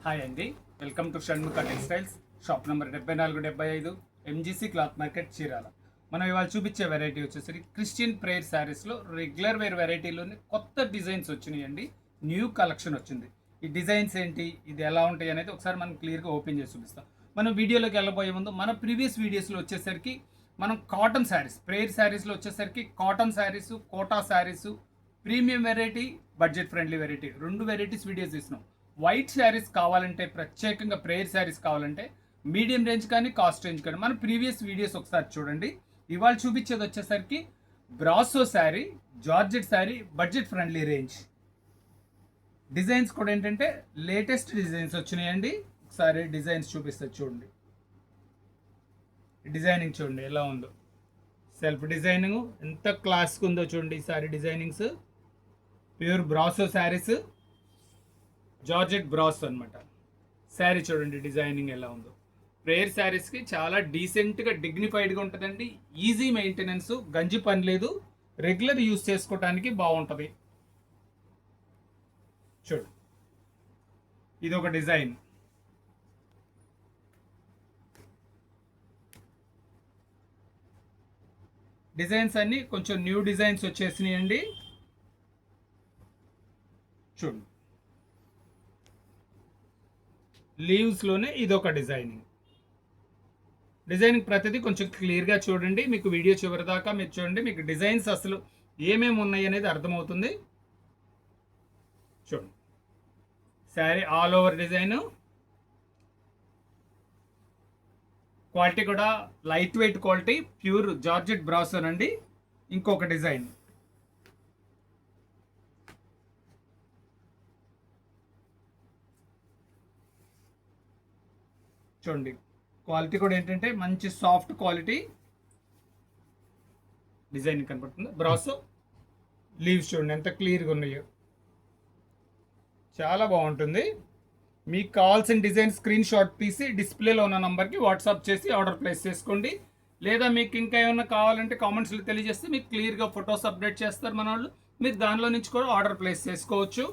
Hi అండి, welcome to Shanmukha textiles. Shop number 7475 MGC cloth market, Chirala. మనం ఇవాళ చూపించే వెరైటీ వచ్చేసరికి క్రిస్టియన్ ప్రేయర్ శారీస్లో రెగ్యులర్ వేర్ వెరైటీలోనే కొత్త డిజైన్స్ వచ్చినాయండి. న్యూ కలెక్షన్ వచ్చింది. ఈ డిజైన్స్ ఏంటి, ఇది ఎలా ఉంటాయి అనేది ఒకసారి మనం క్లియర్గా ఓపెన్ చేసి చూపిస్తాం. మనం వీడియోలోకి వెళ్ళబోయే ముందు మన ప్రీవియస్ వీడియోస్లో వచ్చేసరికి మనం కాటన్ శారీస్, ప్రేయర్ శారీస్లో వచ్చేసరికి cotton saris, Kota saris, premium variety, budget friendly variety, రెండు వెరైటీస్ వీడియోస్ తీసినాం. వైట్ శారీస్ కావాలంటే, ప్రత్యేకంగా ప్రేయర్ శారీస్ కావాలంటే మీడియం రేంజ్ కానీ కాస్ట్ రేంజ్ కానీ మన ప్రీవియస్ వీడియోస్ ఒకసారి చూడండి. ఇవాళ చూపించేది వచ్చేసరికి brasso sari, georgette sari, budget friendly range. Designs కూడా ఏంటంటే లేటెస్ట్ డిజైన్స్ వచ్చినాయండి. ఒకసారి డిజైన్స్ చూపిస్తారు చూడండి. డిజైనింగ్ చూడండి ఎలా ఉందో, సెల్ఫ్ డిజైనింగ్ ఎంత క్లాస్గా ఉందో చూడండి. ఈ sorry designings pure brasso saris, georgette brass అనమాట. శారీ చూడండి డిజైనింగ్ ఎలా ఉందో. ప్రేయర్ శారీస్కి చాలా డీసెంట్గా డిగ్నిఫైడ్గా ఉంటుందండి. ఈజీ మెయింటెనెన్స్, గంజి పని లేదు, రెగ్యులర్ యూస్ చేసుకోవటానికి బాగుంటుంది. చూడు, ఇది ఒక డిజైన్. డిజైన్స్ అన్ని కొంచెం న్యూ డిజైన్స్ వచ్చేసినాయండి. చూడు, లీవ్స్లోనే ఇదొక డిజైనింగ్. ప్రతిదీ కొంచెం క్లియర్గా చూడండి. మీకు వీడియో చివరి దాకా మీరు చూడండి, మీకు డిజైన్స్ అసలు ఏమేమి ఉన్నాయి అనేది అర్థమవుతుంది. చూడండి, sari all over design, quality కూడా light weight quality, pure georgette బ్రాసోన్ అండి. ఇంకొక డిజైన్ చూడండి, క్వాలిటీ కూడా ఏంటంటే మంచి సాఫ్ట్ క్వాలిటీ డిజైన్ కనపడుతుంది. బ్రాసో లీవ్స్ చూడండి ఎంత క్లియర్గా ఉన్నాయో, చాలా బాగుంటుంది. మీకు కావాల్సిన డిజైన్ స్క్రీన్ షాట్ తీసి డిస్ప్లేలో ఉన్న నెంబర్కి వాట్సాప్ చేసి ఆర్డర్ ప్లేస్ చేసుకోండి. లేదా మీకు ఇంకా ఏమైనా కావాలంటే కామెంట్స్లో తెలియజేస్తే మీకు క్లియర్గా ఫొటోస్ అప్డేట్ చేస్తారు మన వాళ్ళు. మీరు దానిలో నుంచి కూడా ఆర్డర్ ప్లేస్ చేసుకోవచ్చు.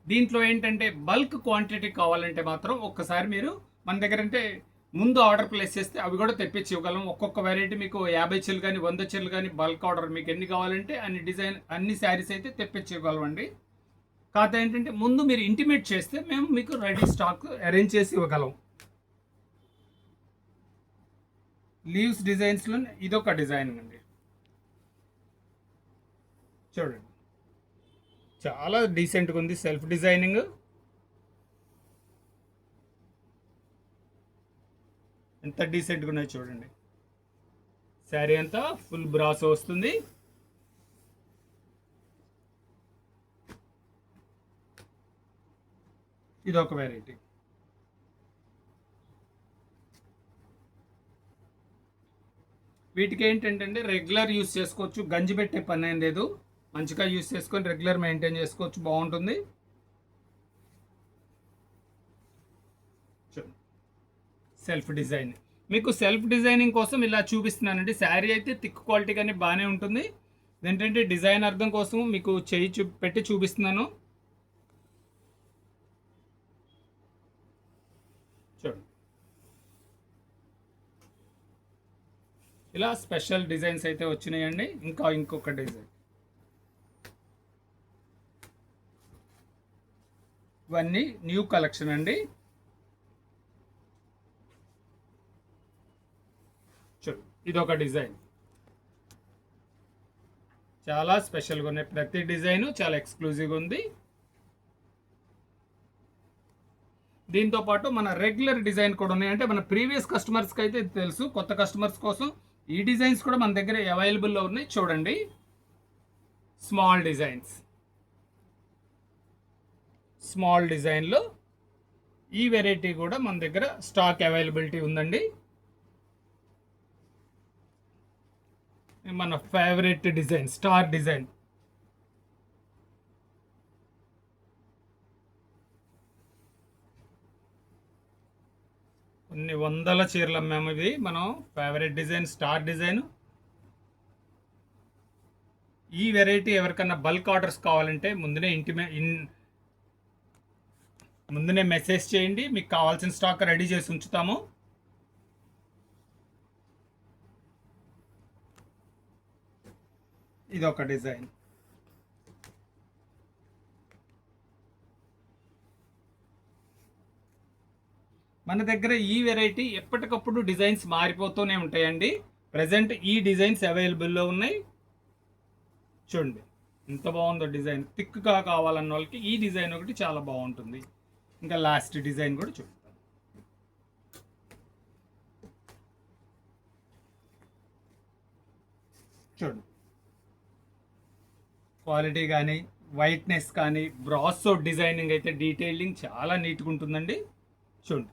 దీంట్లో ఏంటంటే బల్క్ క్వాంటిటీ కావాలంటే మాత్రం ఒక్కసారి మీరు మన దగ్గర అంటే ముందు ఆర్డర్ ప్లేస్ చేస్తే అవి కూడా తెప్పించి ఇవ్వగలం. ఒక్కొక్క వెరైటీ మీకు 50 చీరలు కానీ 100 చీరలు కానీ బల్క్ ఆర్డర్ మీకు ఎన్ని కావాలంటే అన్ని డిజైన్, అన్ని శారీస్ అయితే తెప్పించి ఇవ్వగలం అండి. కాకపోతే ఏంటంటే ముందు మీరు ఇంటిమేట్ చేస్తే మేము మీకు రెడీ స్టాక్ అరేంజ్ చేసి ఇవ్వగలం. లీవ్స్ డిజైన్స్లో ఇదొక డిజైన్ అండి. చూడండి, చాలా డీసెంట్గా ఉంది. సెల్ఫ్ డిజైనింగ్, ఎంత డీసెంట్గా ఉన్నాయో చూడండి. శారీ అంతా ఫుల్ బ్రాసో వస్తుంది. ఇదొక వెరైటీ. వీటికి ఏంటంటే రెగ్యులర్ యూస్ చేసుకోవచ్చు, గంజి పెట్టే పని ఏం లేదు. మంచిగా యూస్ చేసుకొని రెగ్యులర్ మెయింటైన్ చేసుకోవచ్చు, బాగుంటుంది. సెల్ఫ్ డిజైన్, మీకు సెల్ఫ్ డిజైనింగ్ కోసం ఇలా చూపిస్తున్నానండి. శారీ అయితే థిక్ క్వాలిటీ కానీ బాగానే ఉంటుంది. ఏంటంటే డిజైన్ అర్థం కోసం మీకు చేయి పెట్టి చూపిస్తున్నాను. చూడండి, ఇలా స్పెషల్ డిజైన్స్ అయితే వచ్చినాయండి. ఇంకొక డిజైన్, ఇవన్నీ న్యూ కలెక్షన్ అండి. చూడు, ఇదొక డిజైన్, చాలా స్పెషల్గా ఉన్నాయి. ప్రతి డిజైను చాలా ఎక్స్క్లూజివ్గా ఉంది. దీంతో పాటు మన రెగ్యులర్ డిజైన్ కూడా ఉన్నాయి. అంటే మన ప్రీవియస్ కస్టమర్స్కి అయితే తెలుసు, కొత్త కస్టమర్స్ కోసం ఈ డిజైన్స్ కూడా మన దగ్గర అవైలబుల్లో ఉన్నాయి. చూడండి, స్మాల్ డిజైన్స్, స్మాల్ డిజైన్లో ఈ వెరైటీ కూడా మన దగ్గర స్టాక్ అవైలబిలిటీ ఉందండి. మన ఫేవరెట్ డిజైన్ స్టార్ డిజైన్, కొన్ని వందల చీరలు అమ్మాము. ఇది మనం ఫేవరెట్ డిజైన్, స్టార్ డిజైన్. ఈ వెరైటీ ఎవరికన్నా బల్క్ ఆర్డర్స్ కావాలంటే ముందునే మెసేజ్ చేయండి, మీకు కావాల్సిన స్టాక్ రెడీ చేసి ఉంచుతాము. ఇది ఒక డిజైన్. మన దగ్గర ఈ వెరైటీ ఎప్పటికప్పుడు డిజైన్స్ మారిపోతూనే ఉంటాయండి. ప్రజెంట్ ఈ డిజైన్స్ అవైలబుల్లో ఉన్నాయి. చూడండి ఎంత బాగుందో డిజైన్. థిక్గా కావాలన్న వాళ్ళకి ఈ డిజైన్ ఒకటి చాలా బాగుంటుంది. ఇంకా లాస్ట్ డిజైన్ కూడా చూపిస్తాను. చూడండి క్వాలిటీ కానీ వైట్నెస్ కానీ బ్రాసో డిజైనింగ్ అయితే డీటెయిలింగ్ చాలా నీట్గా ఉంటుందండి. చూడండి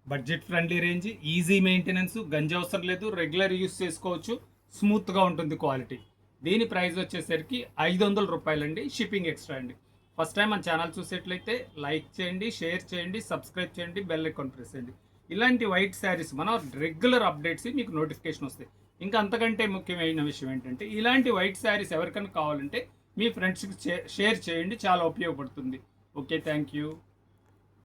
budget friendly range, easy maintenance, గంజి అవసరం లేదు, రెగ్యులర్ యూస్ చేసుకోవచ్చు, స్మూత్గా ఉంటుంది క్వాలిటీ. దీని ప్రైస్ వచ్చేసరికి 500 రూపాయలండి, షిప్పింగ్ ఎక్స్ట్రా అండి. ఫస్ట్ టైం మన ఛానల్ చూసేట్లయితే లైక్ చేయండి, షేర్ చేయండి, సబ్స్క్రైబ్ చేయండి, బెల్ ఐకాన్ ప్రెస్ చేయండి. ఇలాంటి వైట్ శారీస్ మన రెగ్యులర్ అప్డేట్స్ మీకు నోటిఫికేషన్ వస్తాయి. ఇంకా అంతకంటే ముఖ్యమైన విషయం ఏంటంటే ఇలాంటి వైట్ శారీస్ ఎవరికైనా కావాలంటే మీ ఫ్రెండ్స్కి షేర్ చేయండి, చాలా ఉపయోగపడుతుంది. Okay, thank you.